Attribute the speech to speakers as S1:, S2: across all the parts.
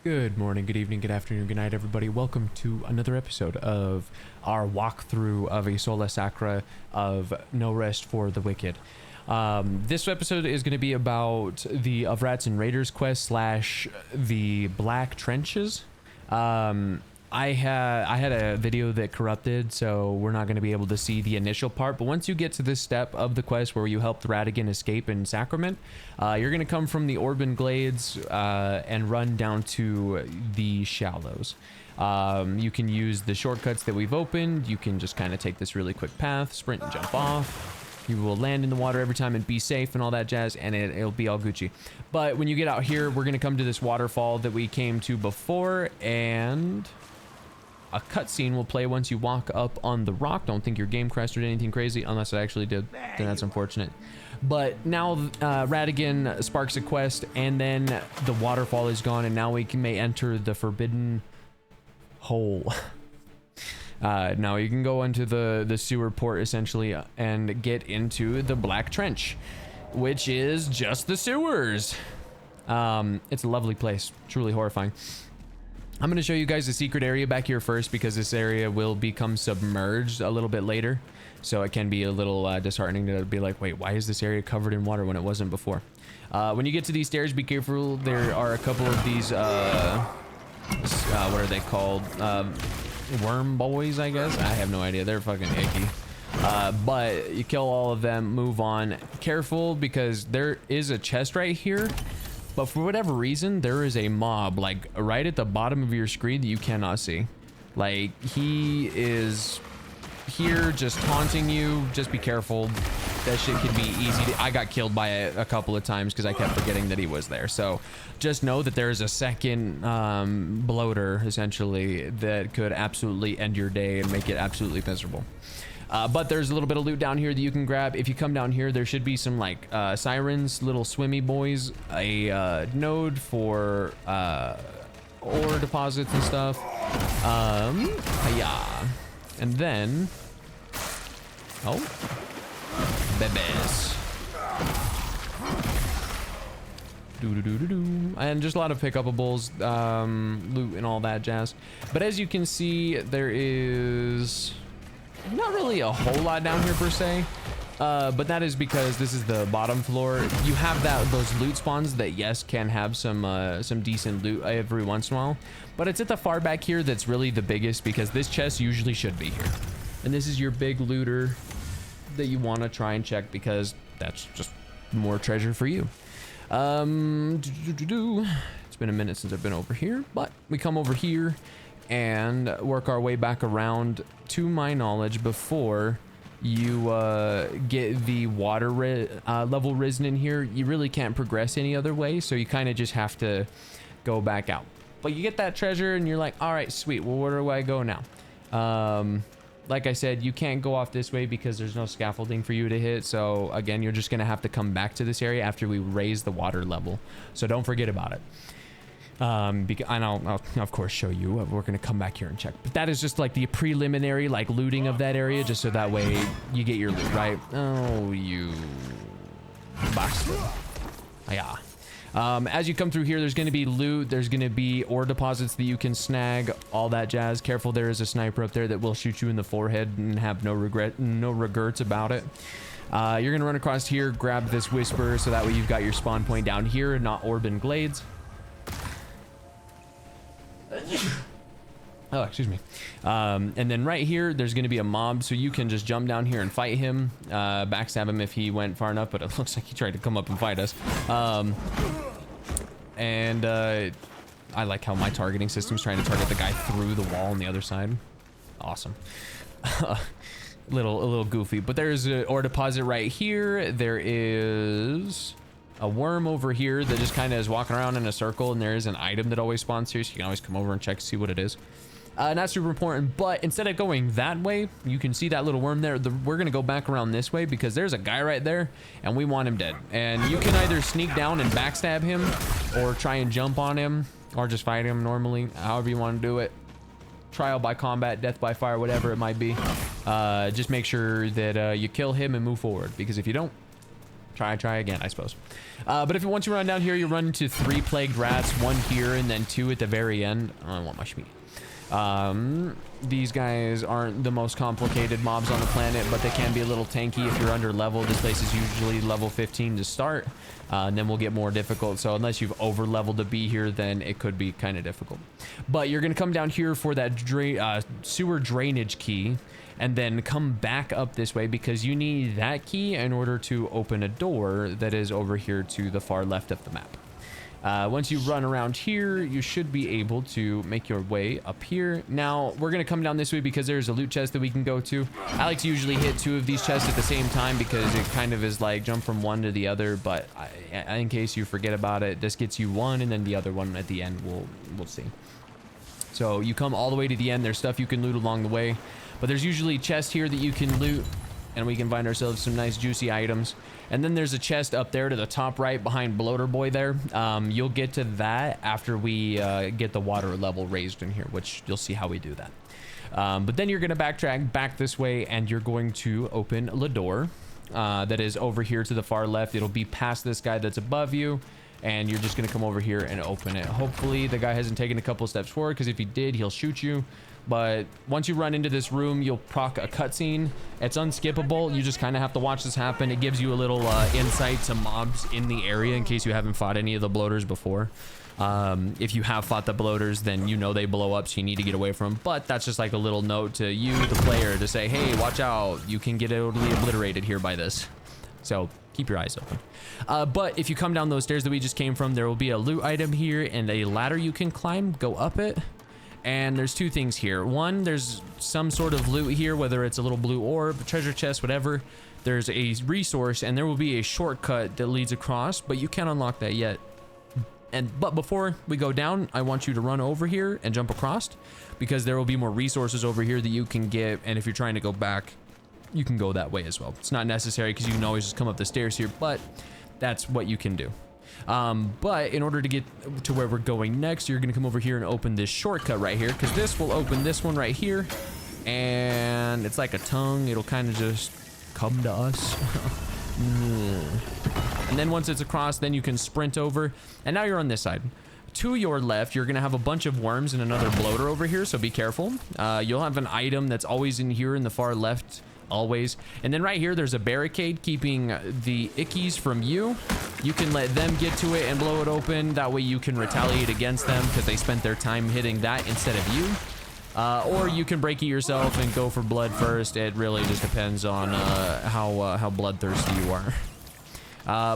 S1: Good morning, good evening, good afternoon, good night, everybody. Welcome to another episode of our walkthrough of a Sola Sacra of No Rest for the Wicked. This episode is going to be about the Of Rats and Raiders quest slash the Black Trenches. I had a video that corrupted, so we're not going to be able to see the initial part, but once you get to this step of the quest where you helped Rattigan escape in Sacrament, you're going to come from the Orban Glades and run down to the Shallows. You can use the shortcuts that we've opened. You can just kind of take this really quick path, sprint and jump off. You will land in the water every time and be safe and all that jazz, and it'll be all Gucci. But when you get out here, we're going to come to this waterfall that we came to before, and a cutscene will play once you walk up on the rock. Don't think your game crashed or did anything crazy, unless it actually did. Then that's unfortunate. But now Rattigan sparks a quest, and then the waterfall is gone, and now we may enter the forbidden hole. Now you can go into the sewer port essentially and get into the Black Trench, which is just the sewers. It's a lovely place, truly horrifying. I'm going to show you guys the secret area back here first, because this area will become submerged a little bit later. So it can be a little disheartening to be like, wait, why is this area covered in water when it wasn't before? When you get to these stairs, be careful. There are a couple of these, what are they called? Worm boys, I guess. I have no idea. They're fucking icky. But you kill all of them, move on. Careful, because there is a chest right here. But for whatever reason, there is a mob like right at the bottom of your screen that you cannot see. Like, he is here just taunting you. Just be careful. That shit can be easy. I got killed by it a couple of times because I kept forgetting that he was there. So just know that there is a second bloater, essentially, that could absolutely end your day and make it absolutely miserable. But there's a little bit of loot down here that you can grab. If you come down here, there should be some like sirens, little swimmy boys, a node for ore deposits and stuff. Yeah. And then, oh, bebes. And just a lot of pickupables, loot and all that jazz. But as you can see, there is not really a whole lot down here per se, but that is because this is the bottom floor. You have those loot spawns that, yes, can have some decent loot every once in a while, but it's at the far back here that's really the biggest, because this chest usually should be here, and this is your big looter that you want to try and check, because that's just more treasure for you. It's been a minute since I've been over here, but we come over here and work our way back around, to my knowledge, before you get the water level risen in here. You really can't progress any other way, so you kind of just have to go back out. But you get that treasure and you're like, all right, sweet, well, where do I go now? Like I said, you can't go off this way because there's no scaffolding for you to hit, so again, you're just gonna have to come back to this area after we raise the water level, so don't forget about it. And I'll of course show you. We're gonna come back here and check, but that is just like the preliminary like looting of that area, just so that way you get your loot, right? Oh, you bastard. Yeah. As you come through here, there's going to be loot, there's going to be ore deposits that you can snag, all that jazz. Careful, there is a sniper up there that will shoot you in the forehead and have no regrets about it. You're going to run across here, grab this whisper, so that way you've got your spawn point down here and not Orban Glades. Oh, excuse me. And then right here, there's going to be a mob, so you can just jump down here and fight him, backstab him if he went far enough, but it looks like he tried to come up and fight us. I like how my targeting system's trying to target the guy through the wall on the other side. Awesome. a little goofy, but there's an ore deposit right here. There is a worm over here that just kind of is walking around in a circle, and there is an item that always spawns here, so you can always come over and check to see what it is. Not super important, but instead of going that way, you can see that little worm there. We're gonna go back around this way, because there's a guy right there and we want him dead. And you can either sneak down and backstab him, or try and jump on him, or just fight him normally, however you want to do it. Trial by combat, death by fire, whatever it might be. Just make sure that you kill him and move forward, because if you don't, try again, I suppose. But if once you run down here, you run into 3 plagued rats, 1 here and then 2 at the very end. Oh, I want my shmeat. These guys aren't the most complicated mobs on the planet, but they can be a little tanky if you're under level. This place is usually level 15 to start, and then we'll get more difficult. So unless you've over leveled to be here, then it could be kind of difficult. But you're gonna come down here for that sewer drainage key, and then come back up this way because you need that key in order to open a door that is over here to the far left of the map. Once you run around here, you should be able to make your way up here. Now, we're going to come down this way because there's a loot chest that we can go to. I like to usually hit 2 of these chests at the same time because it kind of is like jump from one to the other. But in case you forget about it, this gets you one, and then the other one at the end, we'll see. So you come all the way to the end. There's stuff you can loot along the way. But there's usually chests here that you can loot, and we can find ourselves some nice juicy items. And then there's a chest up there to the top right behind Bloater Boy there. You'll get to that after we get the water level raised in here, which you'll see how we do that. But then you're going to backtrack back this way, and you're going to open the door that is over here to the far left. It'll be past this guy that's above you, and you're just going to come over here and open it. Hopefully the guy hasn't taken a couple steps forward, because if he did, he'll shoot you. But once you run into this room, you'll proc a cutscene. It's unskippable. You just kind of have to watch this happen. It gives you a little insight to mobs in the area in case you haven't fought any of the bloaters before. If you have fought the bloaters, then you know they blow up, so you need to get away from them. But that's just like a little note to you, the player, to say, hey, watch out. You can get totally obliterated here by this. So keep your eyes open. But if you come down those stairs that we just came from, there will be a loot item here and a ladder you can climb. Go up it. And there's 2 things here. One, there's some sort of loot here, whether it's a little blue orb, treasure chest, whatever. There's a resource, and there will be a shortcut that leads across, but you can't unlock that yet. But before we go down, I want you to run over here and jump across, because there will be more resources over here that you can get, and if you're trying to go back, you can go that way as well. It's not necessary because you can always just come up the stairs here, but that's what you can do. But in order to get to where we're going next, you're going to come over here and open this shortcut right here, because this will open this one right here, and it's like a tongue. It'll kind of just come to us. And then once it's across, then you can sprint over, and now you're on this side. To your left, you're going to have a bunch of worms and another bloater over here, so be careful. You'll have an item that's always in here in the far left, always. And then right here, there's a barricade keeping the ickies from you. You can let them get to it and blow it open. That way you can retaliate against them because they spent their time hitting that instead of you. Or you can break it yourself and go for blood first. It really just depends on how bloodthirsty you are.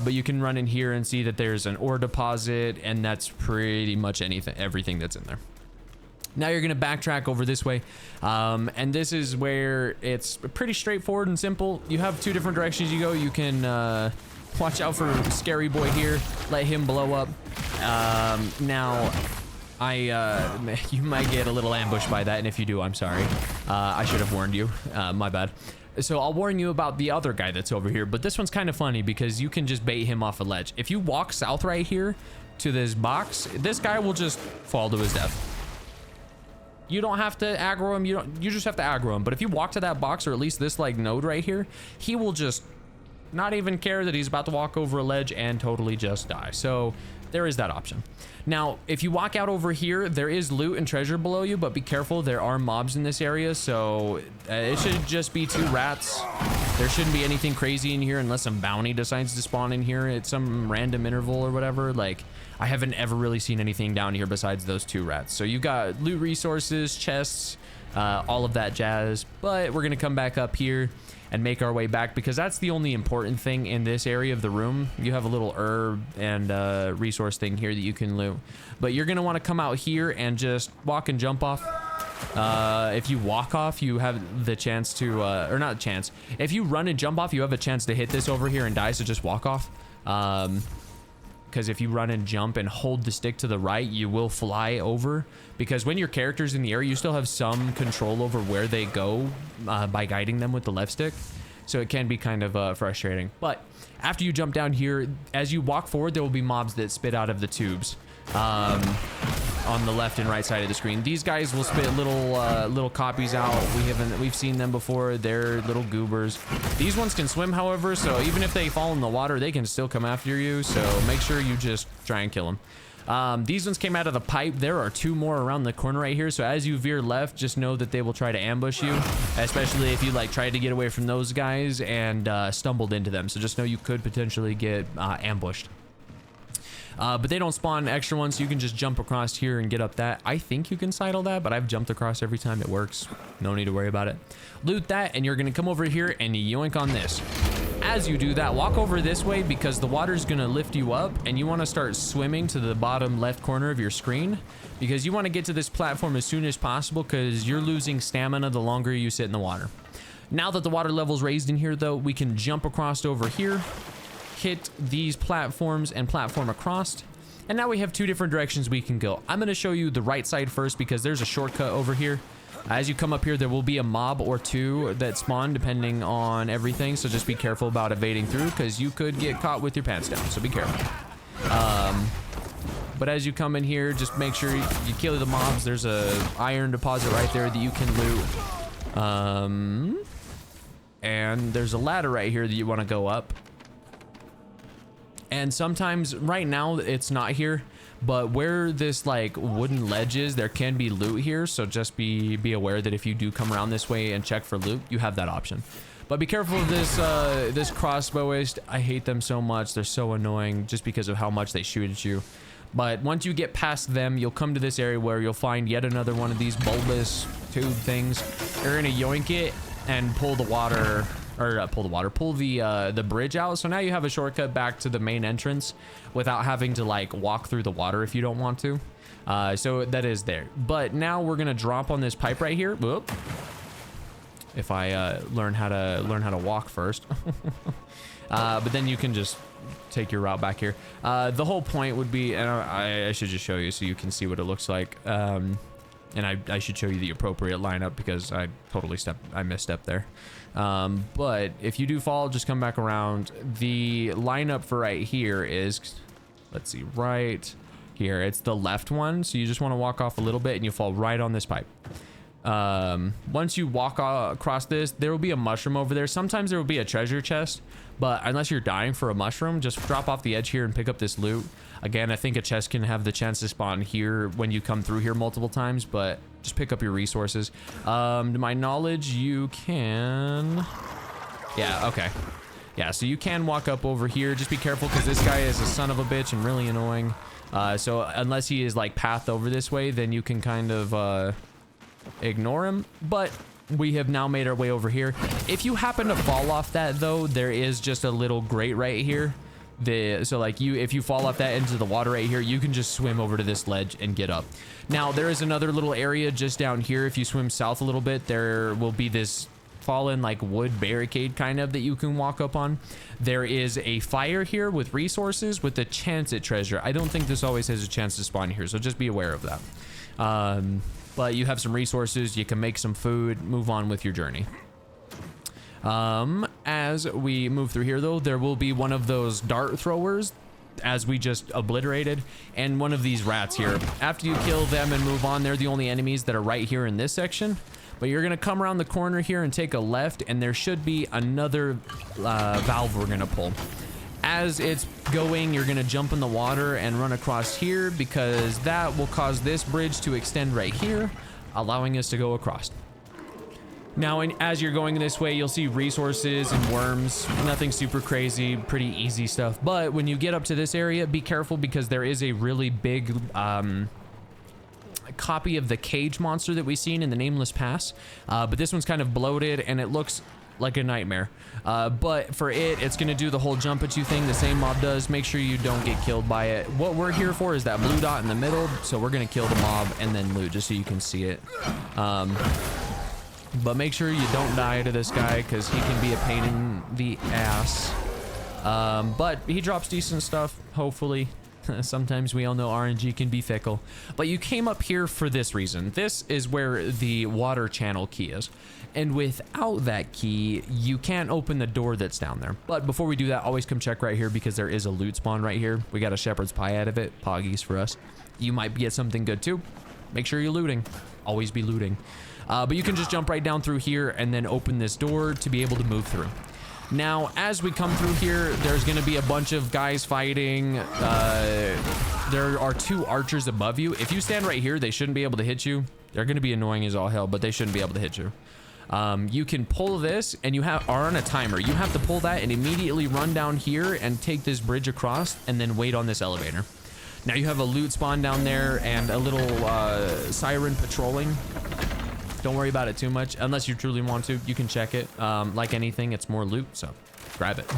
S1: But you can run in here and see that there's an ore deposit, and that's pretty much everything that's in there. Now you're going to backtrack over this way, and this is where it's pretty straightforward and simple. You have 2 different directions you go. You can watch out for Scary Boy here, let him blow up. Now, you might get a little ambushed by that, and if you do, I'm sorry. I should have warned you. My bad. So I'll warn you about the other guy that's over here, but this one's kind of funny because you can just bait him off a ledge. If you walk south right here to this box, this guy will just fall to his death. You don't have to aggro him. You just have to aggro him. But if you walk to that box, or at least this like node right here, he will just not even care that he's about to walk over a ledge and totally just die. So there is that option. Now, if you walk out over here, there is loot and treasure below you, but be careful. There are mobs in this area, so it should just be 2 rats. There shouldn't be anything crazy in here unless some bounty decides to spawn in here at some random interval or whatever. Like, I haven't ever really seen anything down here besides those 2 rats. So you've got loot resources, chests, all of that jazz. But we're going to come back up here and make our way back, because that's the only important thing in this area of the room. You have a little herb and resource thing here that you can loot. But you're going to want to come out here and just walk and jump off. If you walk off, you have the chance to, or not a chance. If you run and jump off, you have a chance to hit this over here and die, so just walk off. Because if you run and jump and hold the stick to the right, you will fly over. Because when your character's in the air, you still have some control over where they go by guiding them with the left stick. So it can be kind of frustrating. But after you jump down here, as you walk forward, there will be mobs that spit out of the tubes. on the left and right side of the screen. These guys will spit little copies out. We've seen them before. They're little goobers. These ones can swim, however, so even if they fall in the water, they can still come after you. So make sure you just try and kill them. These ones came out of the pipe. There are 2 more around the corner right here. So as you veer left, just know that they will try to ambush you, especially if you like tried to get away from those guys and stumbled into them. So just know you could potentially get ambushed. But they don't spawn extra ones, so you can just jump across here and get up that. I think you can sidle that, but I've jumped across every time. It works. No need to worry about it. Loot that, and you're going to come over here and yoink on this. As you do that, walk over this way because the water's going to lift you up, and you want to start swimming to the bottom left corner of your screen because you want to get to this platform as soon as possible because you're losing stamina the longer you sit in the water. Now that the water level's raised in here, though, we can jump across over here, hit these platforms and platform across, and now we have 2 different directions we can go. I'm going to show you the right side first because there's a shortcut over here. As you come up here, there will be a mob or 2 that spawn depending on everything, so just be careful about evading through because you could get caught with your pants down, so be careful. But as you come in here, just make sure you kill the mobs. There's a iron deposit right there that you can loot. And there's a ladder right here that you want to go up. And sometimes, right now, it's not here, but where this like wooden ledge is, there can be loot here. So just be aware that if you do come around this way and check for loot, you have that option. But be careful of this this crossbowist. I hate them so much. They're so annoying just because of how much they shoot at you. But once you get past them, you'll come to this area where you'll find yet another one of these bulbous tube things. You're gonna yoink it and pull the water. Or pull the bridge out. So now you have a shortcut back to the main entrance without having to like walk through the water if you don't want to. So that is there. But now we're gonna drop on this pipe right here. Whoop. If I learn how to walk first. But then you can just take your route back here. The whole point would be, and I should just show you so you can see what it looks like. And I should show you the appropriate lineup because I misstepped there. But if you do fall, just come back around. The lineup for right here is, let's see, right here. It's the left one. So you just want to walk off a little bit and you fall right on this pipe. Once you walk across this, there will be a mushroom over there. Sometimes there will be a treasure chest, but unless you're dying for a mushroom, just drop off the edge here and pick up this loot. Again, I think a chest can have the chance to spawn here when you come through here multiple times, but just pick up your resources. To my knowledge, you can... Yeah, okay. Yeah, so you can walk up over here. Just be careful because this guy is a son of a bitch and really annoying. So unless he is like pathed over this way, then you can kind of ignore him. But we have now made our way over here. If you happen to fall off that, though, there is just a little grate right here. So like if you fall off that into the water right here, you can just swim over to this ledge and get up. Now there is another little area just down here. If you swim south a little bit, there will be this fallen like wood barricade kind of that you can walk up on. There is a fire here with resources with a chance at treasure. I don't think this always has a chance to spawn here, so just be aware of that. But you have some resources, you can make some food, move on with your journey. As we move through here, though, there will be one of those dart throwers as we just obliterated, and one of these rats here. After you kill them and move on, they're the only enemies that are right here in this section. But you're gonna come around the corner here and take a left, and there should be another valve we're gonna pull. As it's going, you're gonna jump in the water and run across here because that will cause this bridge to extend right here, allowing us to go across. Now, as you're going this way, you'll see resources and worms. Nothing super crazy, pretty easy stuff. But when you get up to this area, be careful because there is a really big copy of the cage monster that we've seen in the Nameless Pass. But this one's kind of bloated and it looks like a nightmare. But for it's going to do the whole jump at you thing the same mob does. Make sure you don't get killed by it. What we're here for is that blue dot in the middle. So we're going to kill the mob and then loot just so you can see it. But make sure you don't die to this guy because he can be a pain in the ass. But he drops decent stuff, hopefully. Sometimes we all know RNG can be fickle. But you came up here for this reason. This is where the water channel key is. And without that key, you can't open the door that's down there. But before we do that, always come check right here because there is a loot spawn right here. We got a shepherd's pie out of it. Poggies for us. you might get something good too. Make sure you're looting. Always be looting. But you can just jump right down through here and then open this door to be able to move through. Now, as we come through here, there's going to be a bunch of guys fighting. There are 2 archers above you. If you stand right here, they shouldn't be able to hit you. They're going to be annoying as all hell, but they shouldn't be able to hit you. You can pull this, and you are on a timer. You have to pull that and immediately run down here and take this bridge across and then wait on this elevator. Now you have a loot spawn down there and a little siren patrolling. Don't worry about it too much unless you truly want to. You can check it. Like anything, it's more loot, so grab it.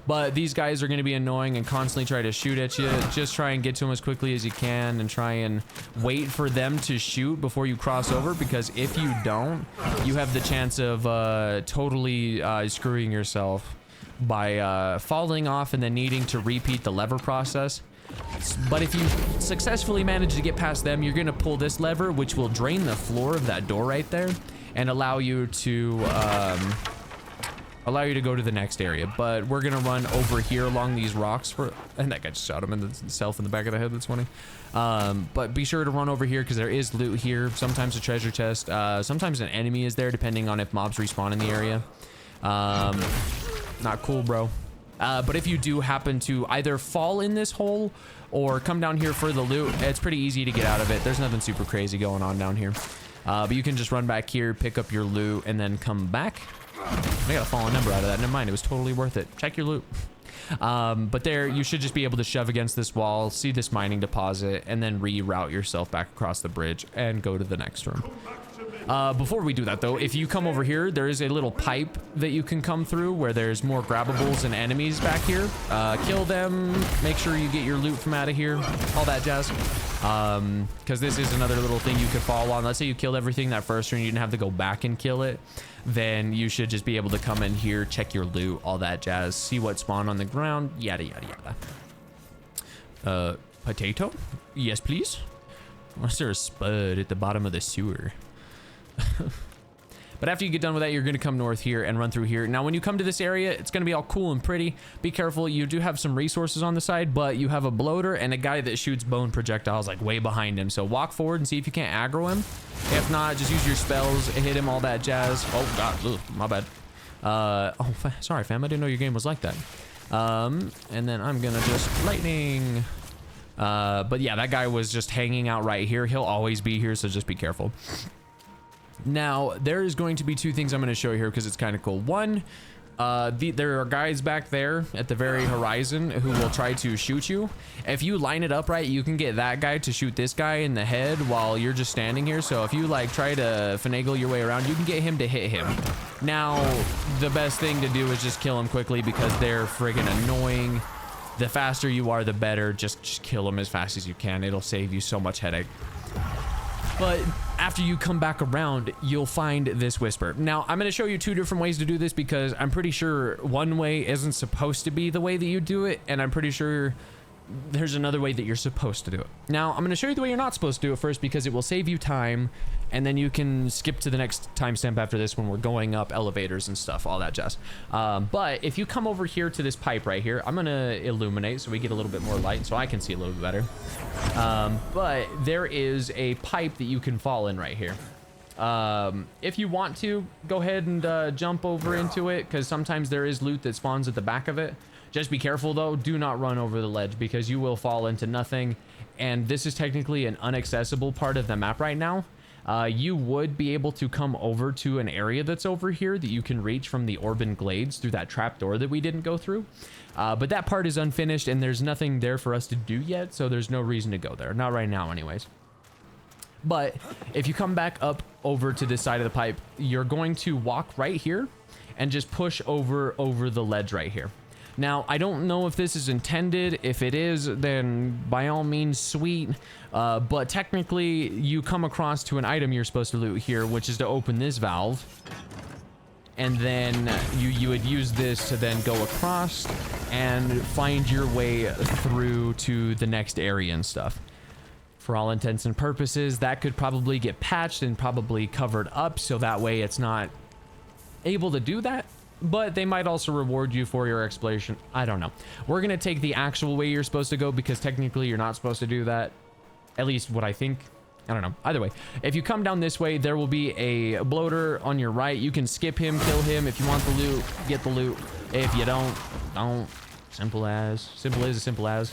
S1: But these guys are going to be annoying and constantly try to shoot at you. Just try and get to them as quickly as you can and try and wait for them to shoot before you cross over, because if you don't, you have the chance of totally screwing yourself by falling off and then needing to repeat the lever process. But if you successfully manage to get past them, you're going to pull this lever, which will drain the floor of that door right there and allow you to go to the next area. But we're going to run over here along these rocks and that guy just shot him in himself in the back of the head. That's funny. But be sure to run over here because there is loot here. Sometimes a treasure chest, sometimes an enemy is there depending on if mobs respawn in the area. Not cool, bro. But if you do happen to either fall in this hole or come down here for the loot, it's pretty easy to get out of it. There's nothing super crazy going on down here. But you can just run back here, pick up your loot, and then come back. I got a fallen number out of that. Never mind, it was totally worth it. Check your loot. But there, you should just be able to shove against this wall, see this mining deposit, and then reroute yourself back across the bridge and go to the next room. Before we do that though, if you come over here, there is a little pipe that you can come through where there's more grabbables and enemies back here. Kill them, make sure you get your loot from out of here, all that jazz. Because this is another little thing you could fall on. Let's say you killed everything that first turn, you didn't have to go back and kill it. Then you should just be able to come in here, check your loot, all that jazz, see what spawned on the ground, yada, yada, yada. Potato? Yes, please. Why is there a spud at the bottom of the sewer? But after you get done with that, you're going to come north here and run through here. Now, when you come to this area, it's going to be all cool and pretty. Be careful. You do have some resources on the side, but you have a bloater and a guy that shoots bone projectiles like way behind him. So walk forward and see if you can't aggro him. If not, just use your spells, hit him, all that jazz. Oh, God. Ugh, my bad. Oh, sorry, fam. I didn't know your game was like that. And then I'm going to just lightning. But yeah, that guy was just hanging out right here. He'll always be here, so just be careful. Now, there is going to be 2 things I'm going to show you here because it's kind of cool. One, there are guys back there at the very horizon who will try to shoot you. If you line it up right, you can get that guy to shoot this guy in the head while you're just standing here. So if you like try to finagle your way around, you can get him to hit him. Now, the best thing to do is just kill him quickly because they're friggin' annoying. The faster you are, the better. Just kill them as fast as you can. It'll save you so much headache. But after you come back around, you'll find this whisper. Now, I'm going to show you 2 different ways to do this because I'm pretty sure one way isn't supposed to be the way that you do it, and I'm pretty sure there's another way that you're supposed to do it. Now, I'm going to show you the way you're not supposed to do it first because it will save you time, and then you can skip to the next timestamp after this when we're going up elevators and stuff, all that jazz. But if you come over here to this pipe right here, I'm going to illuminate so we get a little bit more light so I can see a little bit better. But there is a pipe that you can fall in right here. If you want to, go ahead and jump over into it because sometimes there is loot that spawns at the back of it. Just be careful though, do not run over the ledge because you will fall into nothing. And this is technically an inaccessible part of the map right now. You would be able to come over to an area that's over here that you can reach from the Orban Glades through that trapdoor that we didn't go through. But that part is unfinished and there's nothing there for us to do yet, so there's no reason to go there. Not right now anyways. But if you come back up over to this side of the pipe, you're going to walk right here and just push over the ledge right here. Now, I don't know if this is intended. If it is, then by all means, sweet. But technically, you come across to an item you're supposed to loot here, which is to open this valve. And then you would use this to then go across and find your way through to the next area and stuff. For all intents and purposes, that could probably get patched and probably covered up, so that way it's not able to do that. But they might also reward you for your exploration. I don't know. We're going to take the actual way you're supposed to go because technically you're not supposed to do that. At least what I think. I don't know. Either way, if you come down this way, there will be a bloater on your right. You can skip him, kill him. If you want the loot, get the loot. If you don't. Simple as. Simple is as simple as.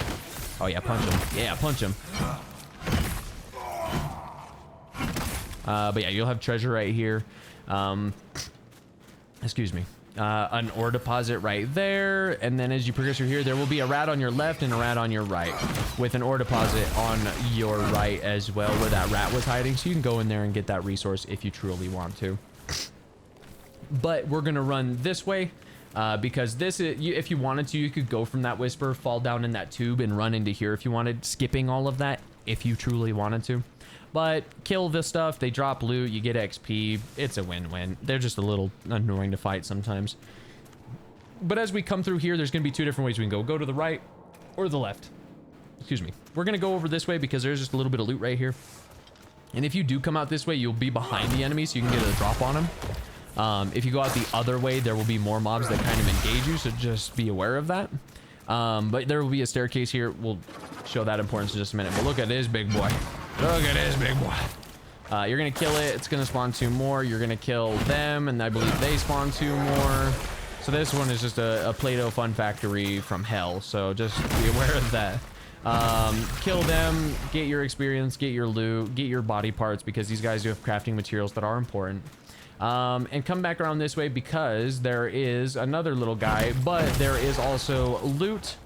S1: Oh yeah, punch him. Yeah, punch him. But yeah, you'll have treasure right here. Excuse me. An ore deposit right there, and then as you progress through here, there will be a rat on your left and a rat on your right, with an ore deposit on your right as well, where that rat was hiding. So you can go in there and get that resource if you truly want to. But we're gonna run this way because this is, if you wanted to, you could go from that whisper, fall down in that tube, and run into here if you wanted, skipping all of that if you truly wanted to. But kill this stuff, they drop loot, you get XP, it's a win-win. They're just a little annoying to fight sometimes. But as we come through here, there's gonna be 2 different ways we can go. Go to the right or the left. Excuse me. We're gonna go over this way because there's just a little bit of loot right here. And if you do come out this way, you'll be behind the enemy, so you can get a drop on them. If you go out the other way, there will be more mobs that kind of engage you, so just be aware of that. But there will be a staircase here. We'll show that importance in just a minute. But look at this big boy. Look at this big boy. You're gonna kill it. It's gonna spawn 2 more. You're gonna kill them, and I believe they spawn 2 more. So this one is just a Play-Doh fun factory from hell. So just be aware of that. Kill them, get your experience, get your loot, get your body parts, because these guys do have crafting materials that are important. And come back around this way because there is another little guy, but there is also loot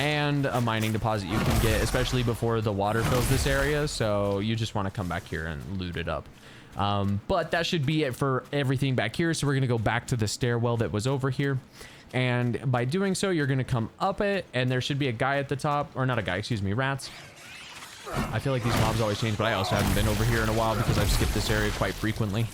S1: and a mining deposit you can get, especially before the water fills this area. So you just want to come back here and loot it up. But that should be it for everything back here. So we're going to go back to the stairwell that was over here. And by doing so, you're going to come up it, and there should be a guy at the top, or not a guy, excuse me, rats. I feel like these mobs always change, but I also haven't been over here in a while because I've skipped this area quite frequently.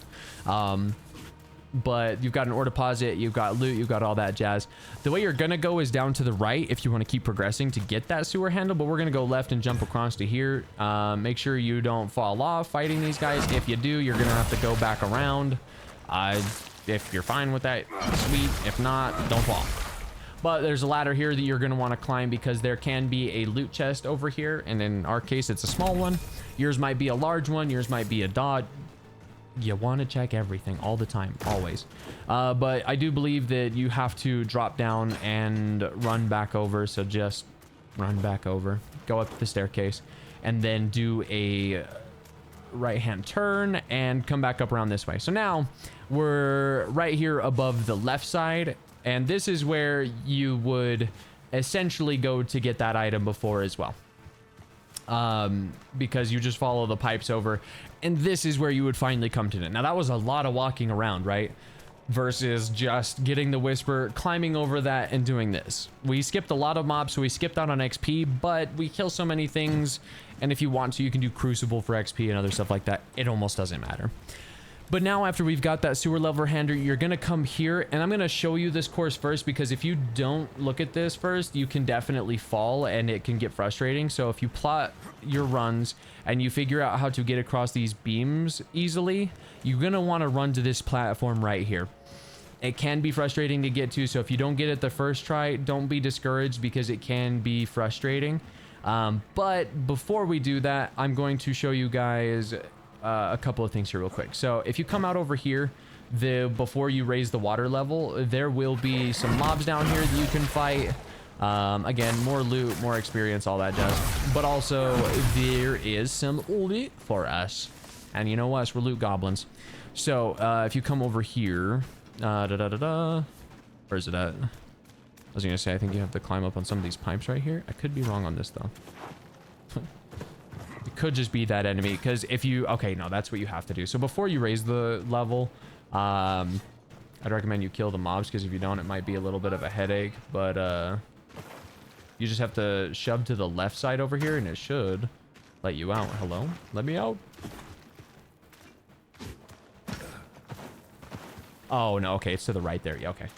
S1: But you've got an ore deposit, you've got loot, you've got all that jazz. The way you're gonna go is down to the right if you want to keep progressing to get that sewer handle, but we're gonna go left and jump across to here. Make sure you don't fall off fighting these guys. If you do, you're gonna have to go back around. If you're fine with that, sweet. If not, don't fall. But there's a ladder here that you're going to want to climb because there can be a loot chest over here. And in our case, it's a small one. Yours might be a large one. Yours might be a dot. You want to check everything all the time, always. But I do believe that you have to drop down and run back over. So just run back over, go up the staircase, and then do a right-hand turn and come back up around this way. So now we're right here above the left side. And this is where you would essentially go to get that item before as well. Because you just follow the pipes over. And this is where you would finally come to it. Now, that was a lot of walking around, right? Versus just getting the whisper, climbing over that, and doing this. We skipped a lot of mobs, so we skipped out on XP, but we kill so many things. And if you want to, you can do Crucible for XP and other stuff like that. It almost doesn't matter. But now after we've got that sewer level hander, you're going to come here, and I'm going to show you this course first, because if you don't look at this first, you can definitely fall and it can get frustrating. So if you plot your runs and you figure out how to get across these beams easily, you're going to want to run to this platform right here. It can be frustrating to get to, so if you don't get it the first try, don't be discouraged because it can be frustrating. But before we do that, I'm going to show you guys a couple of things here real quick. So if you come out over here, before you raise the water level, there will be some mobs down here that you can fight. Again, more loot, more experience, all that jazz. But also there is some loot for us, and you know us, we're loot goblins. So if you come over here, where is it at? I was gonna say, I think you have to climb up on some of these pipes right here. I could be wrong on this though. It could just be that enemy, because if you, okay, no, that's what you have to do. So before you raise the level, I'd recommend you kill the mobs, because if you don't, it might be a little bit of a headache. But you just have to shove to the left side over here, and it should let you out. Hello? Let me out. Oh, no, okay, it's to the right there. Yeah, okay.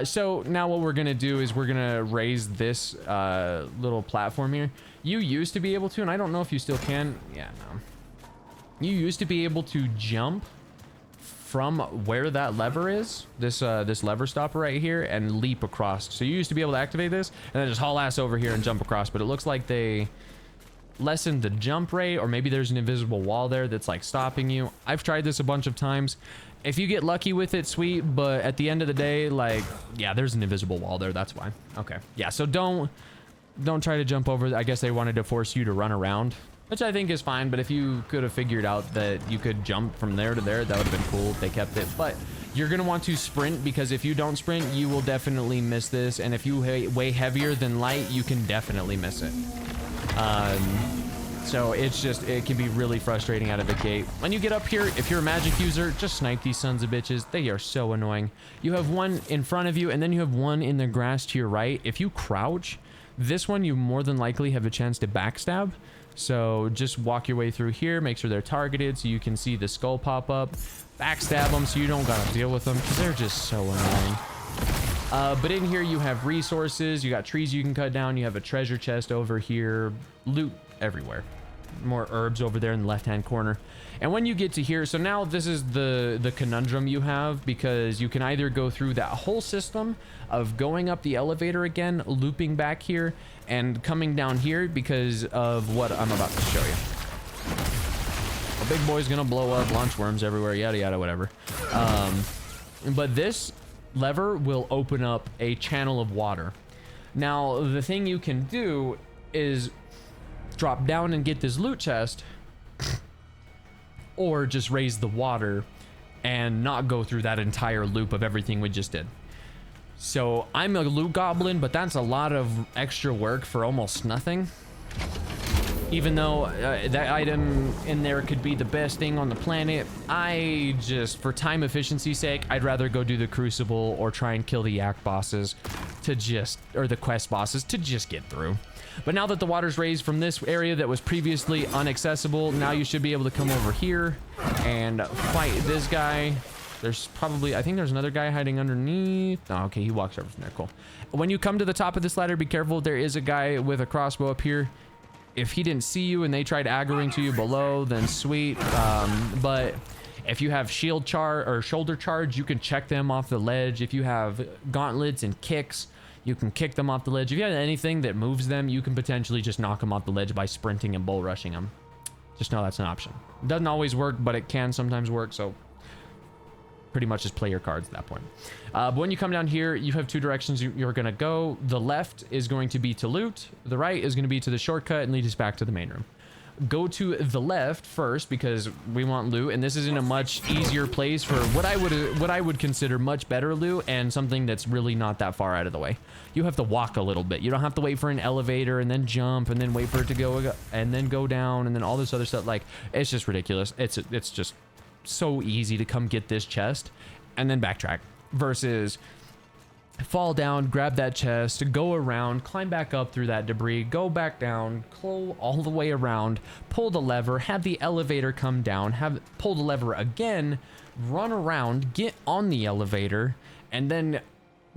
S1: So now what we're gonna do is we're gonna raise this little platform here. You used to be able to, and I don't know if you still can. Yeah, no. You used to be able to jump from where that lever is, this lever stopper right here, and leap across. So you used to be able to activate this and then just haul ass over here and jump across. But it looks like they lessen the jump rate, or maybe there's an invisible wall there that's like stopping you. I've tried this a bunch of times. If you get lucky with it, sweet, but at the end of the day, like, yeah, there's an invisible wall there, that's why. Okay, yeah, so don't try to jump over. I guess they wanted to force you to run around, which I think is fine, but if you could have figured out that you could jump from there to there, that would have been cool if they kept it. But you're gonna want to sprint, because if you don't sprint, you will definitely miss this, and if you weigh heavier than light, you can definitely miss it. So it's just, it can be really frustrating out of the gate. When you get up here, if you're a magic user, just snipe these sons of bitches. They are so annoying. You have one in front of you, and then you have one in the grass to your right. If you crouch, this one you more than likely have a chance to backstab. So just walk your way through here, make sure they're targeted so you can see the skull pop up. Backstab them so you don't gotta deal with them, because they're just so annoying. But in here you have resources, you got trees you can cut down, you have a treasure chest over here, loot everywhere. More herbs over there in the left-hand corner. And when you get to here, so now this is the conundrum you have, because you can either go through that whole system of going up the elevator again, looping back here, and coming down here because of what I'm about to show you. A big boy's gonna blow up, launch worms everywhere, yada yada, whatever. But this lever will open up a channel of water. Now, the thing you can do is drop down and get this loot chest, or just raise the water and not go through that entire loop of everything we just did. So I'm a loot goblin, but that's a lot of extra work for almost nothing. Even though that item in there could be the best thing on the planet, I just, for time efficiency's sake, I'd rather go do the Crucible or try and kill the yak bosses to just, or the quest bosses to just get through. But now that the water's raised from this area that was previously inaccessible, now you should be able to come over here and fight this guy. There's probably, I think there's another guy hiding underneath. Oh, okay, he walks over from there, cool. When you come to the top of this ladder, be careful, there is a guy with a crossbow up here. If he didn't see you and they tried aggroing to you below, then sweet. But if you have shield charge or shoulder charge, you can check them off the ledge. If you have gauntlets and kicks, you can kick them off the ledge. If you have anything that moves them, you can potentially just knock them off the ledge by sprinting and bull rushing them. Just know that's an option. It doesn't always work, but it can sometimes work. So pretty much just play your cards at that point. But when you come down here, you have two directions you're going to go. The left is going to be to loot. The right is going to be to the shortcut and lead us back to the main room. Go to the left first because we want loot, and this is in a much easier place for what I would consider much better loot, and something that's really not that far out of the way. You have to walk a little bit. You don't have to wait for an elevator and then jump and then wait for it to go and then go down and then all this other stuff. Like, it's just ridiculous. It's just so easy to come get this chest and then backtrack versus fall down, grab that chest, go around, climb back up through that debris, go back down, go all the way around, pull the lever, have the elevator come down, pull the lever again, run around, get on the elevator, and then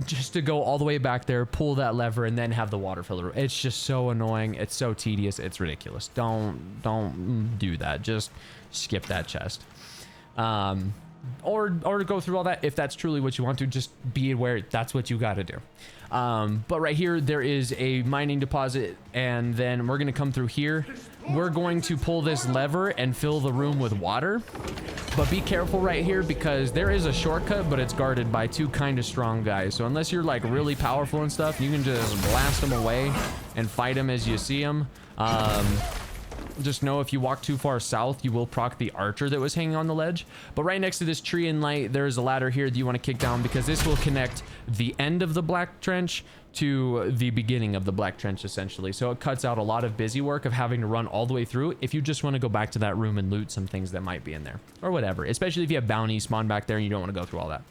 S1: just to go all the way back there, pull that lever, and then have the water fill the room. It's just so annoying. It's so tedious. It's ridiculous. Don't do that. Just skip that chest. Or go through all that if that's truly what you want to. Just be aware that's what you got to do. But right here there is a mining deposit, and then we're gonna come through here. We're going to pull this lever and fill the room with water, but be careful right here because there is a shortcut, but it's guarded by two kind of strong guys. So unless you're like really powerful and stuff, you can just blast them away and fight them as you see them. Just know if you walk too far south, you will proc the archer that was hanging on the ledge. But right next to this tree and light, there's a ladder here that you want to kick down because this will connect the end of the black trench to the beginning of the black trench, essentially. So it cuts out a lot of busy work of having to run all the way through if you just want to go back to that room and loot some things that might be in there or whatever, especially if you have bounties spawn back there and you don't want to go through all that.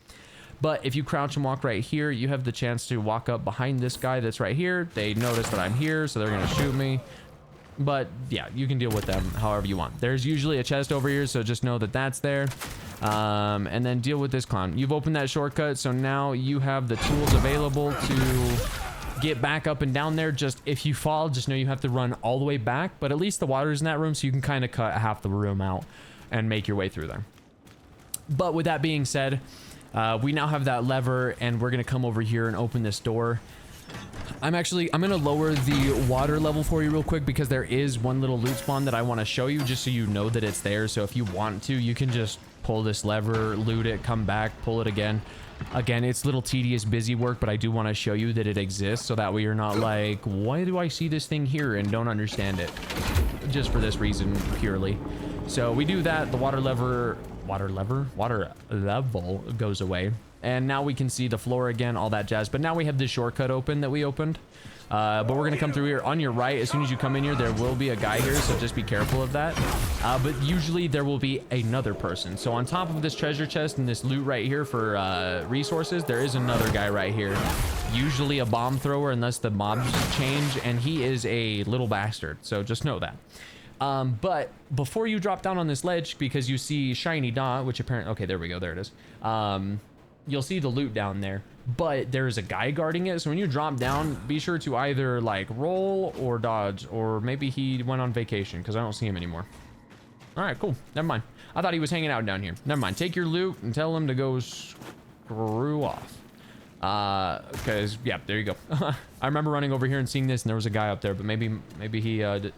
S1: But if you crouch and walk right here, you have the chance to walk up behind this guy that's right here. They notice that I'm here, so they're going to shoot me. But yeah, you can deal with them however you want. There's usually a chest over here, so just know that that's there. And then deal with this clown. You've opened that shortcut, so now you have the tools available to get back up and down there. Just if you fall, just know you have to run all the way back, but at least the water's in that room, so you can kind of cut half the room out and make your way through there. But with that being said, we now have that lever, and we're gonna come over here and open this door. I'm gonna lower the water level for you real quick because there is one little loot spawn that I want to show you just so you know that it's there. So if you want to, you can just pull this lever, loot it, come back, pull it again. Again, it's little tedious, busy work, but I do want to show you that it exists so that way you're not like, why do I see this thing here and don't understand it? Just for this reason purely. So we do that, the water level goes away. And now we can see the floor again, all that jazz. But now we have this shortcut open that we opened. But we're going to come through here. On your right, as soon as you come in here, there will be a guy here. So just be careful of that. But usually there will be another person. So on top of this treasure chest and this loot right here for resources, there is another guy right here. Usually a bomb thrower unless the mobs change. And he is a little bastard. So just know that. But before you drop down on this ledge, because you see shiny dot, which apparently... Okay, there we go. There it is. You'll see the loot down there, but there's a guy guarding it. So when you drop down, be sure to either like roll or dodge, or maybe he went on vacation because I don't see him anymore. All right, cool. Never mind. I thought he was hanging out down here. Never mind. Take your loot and tell him to go screw off. Because yeah, there you go. I remember running over here and seeing this, and there was a guy up there, but maybe he did.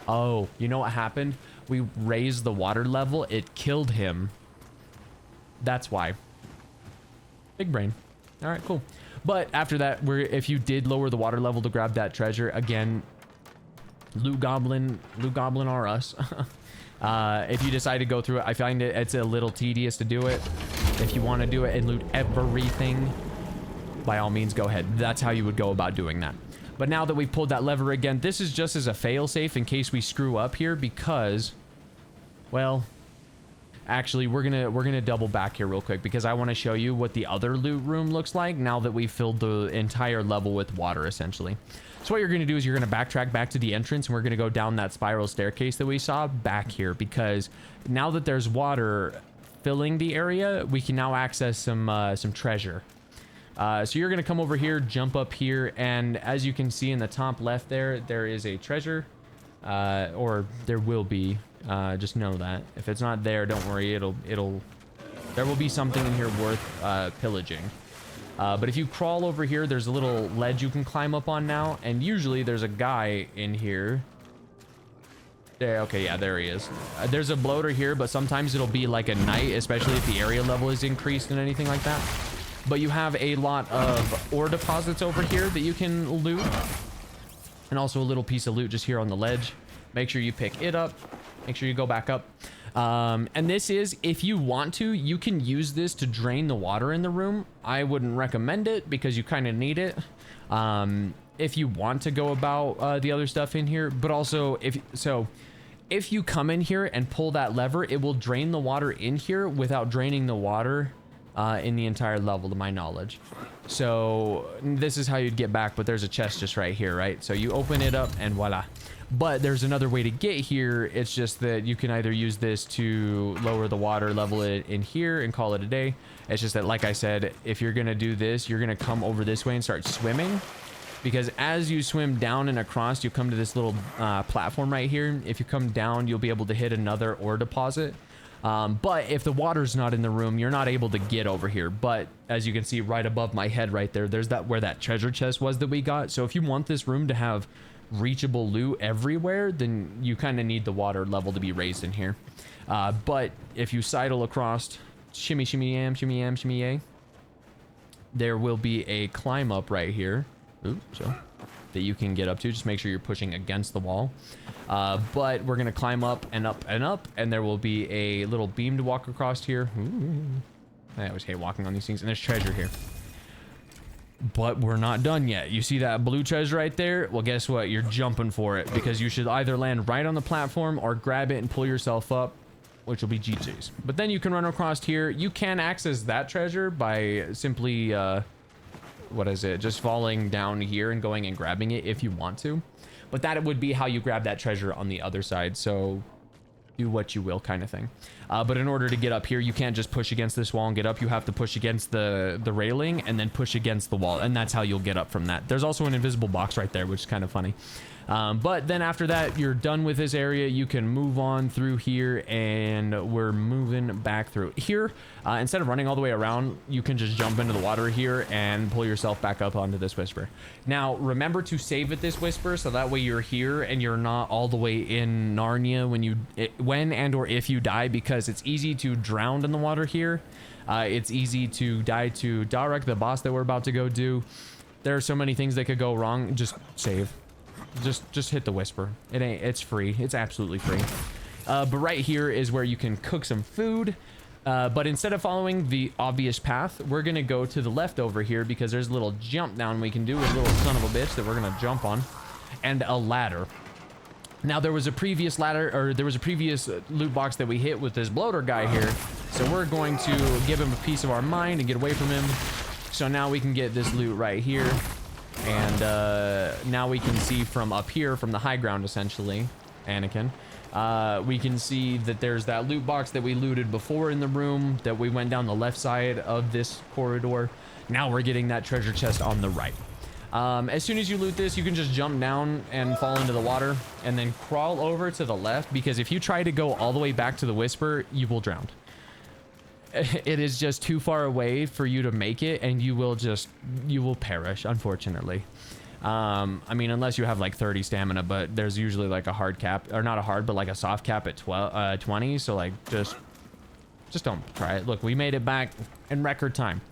S1: Oh, you know what happened? We raised the water level. It killed him. That's why. Big brain. All right, cool. But after that, if you did lower the water level to grab that treasure, again, loot goblin are us. If you decide to go through it, I find it's a little tedious to do it. If you want to do it and loot everything, by all means, go ahead. That's how you would go about doing that. But now that we've pulled that lever again, this is just as a fail-safe in case we screw up here because, well... Actually, we're gonna double back here real quick because I want to show you what the other loot room looks like now that we've filled the entire level with water, essentially. So what you're gonna do is you're gonna backtrack back to the entrance, and we're gonna go down that spiral staircase that we saw back here because now that there's water filling the area, we can now access some treasure. So you're gonna come over here, jump up here, and as you can see in the top left there is a treasure, or there will be. Just know that if it's not there, don't worry, there will be something in here worth pillaging. But if you crawl over here, there's a little ledge you can climb up on now, and usually there's a guy in here. There, okay, yeah, there he is. There's a bloater here, but sometimes it'll be like a night, especially if the area level is increased and anything like that. But you have a lot of ore deposits over here that you can loot, and also a little piece of loot just here on the ledge. Make sure you pick it up. Make sure you go back up. And this is, if you want to, you can use this to drain the water in the room. I wouldn't recommend it because you kind of need it. If you want to go about the other stuff in here, but also if you come in here and pull that lever, it will drain the water in here without draining the water in the entire level, to my knowledge. So this is how you'd get back, but there's a chest just right here, right? So you open it up and voila. But there's another way to get here. It's just that you can either use this to lower the water level in here and call it a day. It's just that, like I said, if you're gonna do this, you're gonna come over this way and start swimming, because as you swim down and across, you come to this little platform right here. If you come down, you'll be able to hit another ore deposit. But if the water's not in the room, you're not able to get over here. But as you can see right above my head right there, there's where that treasure chest was that we got. So if you want this room to have reachable loot everywhere, then you kind of need the water level to be raised in here. But if you sidle across, shimmy yam, shimmy yay, there will be a climb up right here. So that you can get up to. Just make sure you're pushing against the wall. But we're gonna climb up and up and up, and there will be a little beam to walk across here. Ooh. I always hate walking on these things. And there's treasure here. But we're not done yet. You see that blue treasure right there? Well, guess what? You're jumping for it, because you should either land right on the platform or grab it and pull yourself up, which will be GG's. But then you can run across here. You can access that treasure by simply, what is it? Just falling down here and going and grabbing it if you want to. But that would be how you grab that treasure on the other side. So do what you will, kind of thing. But in order to get up here, you can't just push against this wall and get up. You have to push against the railing and then push against the wall, and that's how you'll get up from that. There's also an invisible box right there, which is kind of funny. But then after that, you're done with this area. You can move on through here, and we're moving back through here. Instead of running all the way around, you can just jump into the water here and pull yourself back up onto this whisper. Now, remember to save at this whisper, so that way you're here and you're not all the way in Narnia when and or if you die, because it's easy to drown in the water here. It's easy to die to Darak, the boss that we're about to go do. There are so many things that could go wrong. Just save. Just hit the whisper. It's free. It's absolutely free. But right here is where you can cook some food. But instead of following the obvious path, we're gonna go to the left over here because there's a little jump down we can do, a little son of a bitch that we're gonna jump on, and a ladder. Now there was a previous loot box that we hit with this bloater guy here, so we're going to give him a piece of our mind and get away from him. So now we can get this loot right here, and now we can see from up here, from the high ground essentially, Anakin, we can see that there's that loot box that we looted before in the room that we went down the left side of this corridor. Now we're getting that treasure chest on the right. As soon as you loot this, you can just jump down and fall into the water and then crawl over to the left, because if you try to go all the way back to the whisper, you will drown. It is just too far away for you to make it, and you will perish, unfortunately. I mean, unless you have like 30 stamina, but there's usually like a hard cap, or not a hard, but like a soft cap at 20. So like, just don't try it. Look, we made it back in record time.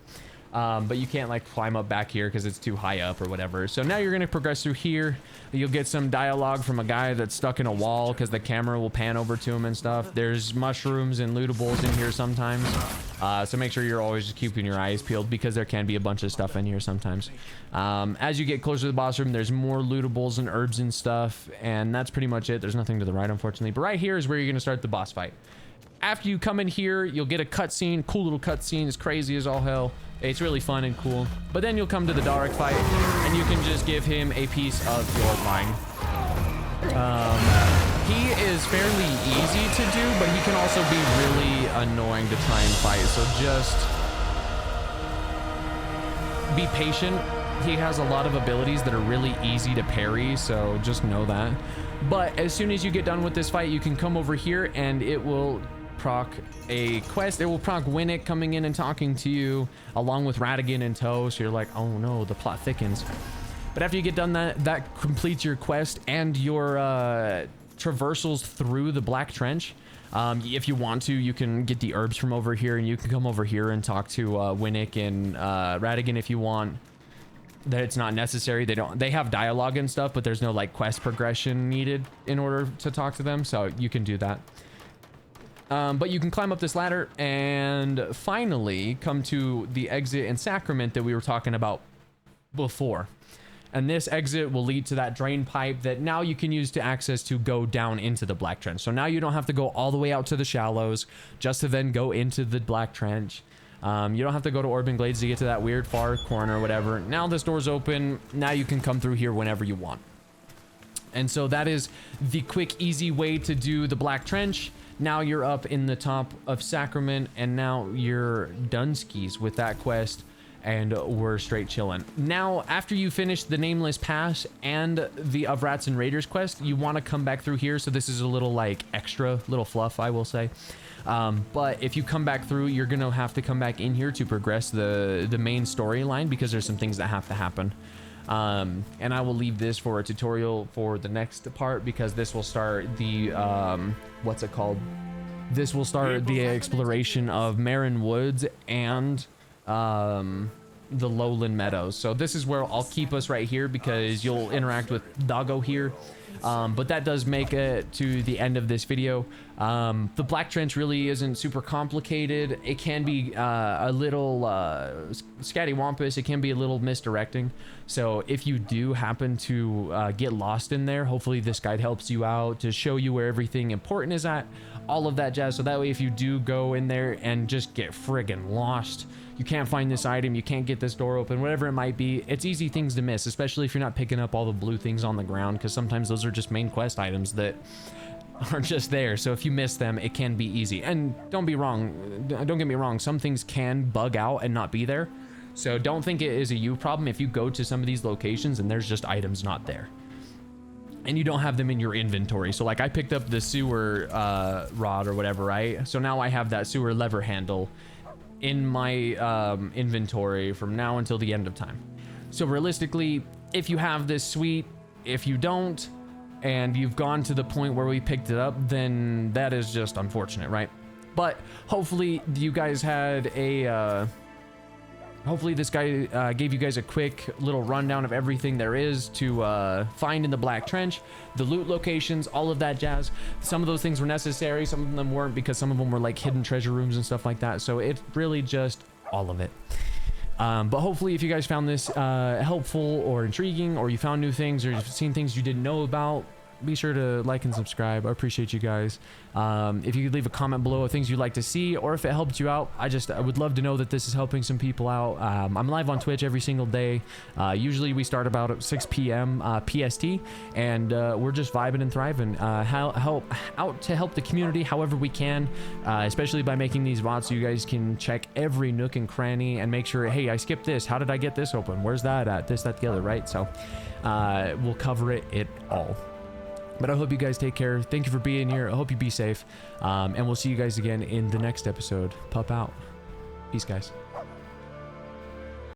S1: But you can't like climb up back here because it's too high up or whatever. So now you're going to progress through here. You'll get some dialogue from a guy that's stuck in a wall because the camera will pan over to him and stuff. There's mushrooms and lootables in here sometimes. So make sure you're always just keeping your eyes peeled, because there can be a bunch of stuff in here sometimes. As you get closer to the boss room, there's more lootables and herbs and stuff. And that's pretty much it. There's nothing to the right, unfortunately. But right here is where you're going to start the boss fight. After you come in here, you'll get a cutscene, cool little cutscene. It's crazy as all hell. It's really fun and cool. But then you'll come to the Darak fight, and you can just give him a piece of your mind. He is fairly easy to do, but he can also be really annoying to try and fight. So just be patient. He has a lot of abilities that are really easy to parry, so just know that. But as soon as you get done with this fight, you can come over here, and it will proc a quest. It will proc Winnick coming in and talking to you along with Rattigan in tow, so you're like, oh no, the plot thickens. But after you get done, that completes your quest and your traversals through the Black Trench. If you want to, you can get the herbs from over here, and you can come over here and talk to Winnick and Rattigan if you want. That it's not necessary. They have dialogue and stuff, but there's no like quest progression needed in order to talk to them, so you can do that. But you can climb up this ladder and finally come to the exit in Sacrament that we were talking about before. And this exit will lead to that drain pipe that now you can use to access to go down into the Black Trench. So now you don't have to go all the way out to the shallows just to then go into the Black Trench. You don't have to go to Orban Glades to get to that weird far corner or whatever. Now this door's open. Now you can come through here whenever you want. And so that is the quick, easy way to do the Black Trench. Now you're up in the top of Sacrament, and now you're done skis with that quest, and we're straight chilling. Now, after you finish the Nameless Pass and the Of Rats and Raiders quest, you want to come back through here. So this is a little like extra, little fluff, I will say. But if you come back through, you're going to have to come back in here to progress the main storyline, because there's some things that have to happen. And I will leave this for a tutorial for the next part, because this will start the, what's it called? This will start the exploration of Marin Woods and, the Lowland Meadows. So this is where I'll keep us right here, because you'll interact with Doggo here. But that does make it to the end of this video. The Black Trench really isn't super complicated. It can be a little scattywampus. It can be a little misdirecting. So if you do happen to get lost in there, hopefully this guide helps you out to show you where everything important is at, all of that jazz. So that way, if you do go in there and just get friggin' lost, you can't find this item, you can't get this door open, whatever it might be, it's easy things to miss, especially if you're not picking up all the blue things on the ground, because sometimes those are just main quest items that are just there. So if you miss them, it can be easy. And don't get me wrong, some things can bug out and not be there. So don't think it is a you problem if you go to some of these locations and there's just items not there. and you don't have them in your inventory. So like I picked up the sewer rod or whatever, right? So now I have that sewer lever handle in my inventory from now until the end of time. So realistically, if you have this, sweet. If you don't, and you've gone to the point where we picked it up, then that is just unfortunate, right? But hopefully you guys had a hopefully this guy gave you guys a quick little rundown of everything there is to find in the Black Trench, the loot locations, all of that jazz. Some of those things were necessary, some of them weren't, because some of them were like hidden treasure rooms and stuff like that. So it's really just all of it. But hopefully if you guys found this helpful or intriguing, or you found new things, or you've seen things you didn't know about, be sure to like and subscribe. I appreciate you guys. If you could leave a comment below of things you'd like to see, or if it helped you out, I would love to know that this is helping some people out. I'm live on Twitch every single day. Usually we start about at 6 p.m. PST, and we're just vibing and thriving. Help the community however we can, especially by making these VODs so you guys can check every nook and cranny and make sure, hey, I skipped this. How did I get this open? Where's that at? This, that, the other, right? So we'll cover it all. But I hope you guys take care. Thank you for being here. I hope you be safe. And we'll see you guys again in the next episode. Pup out. Peace, guys.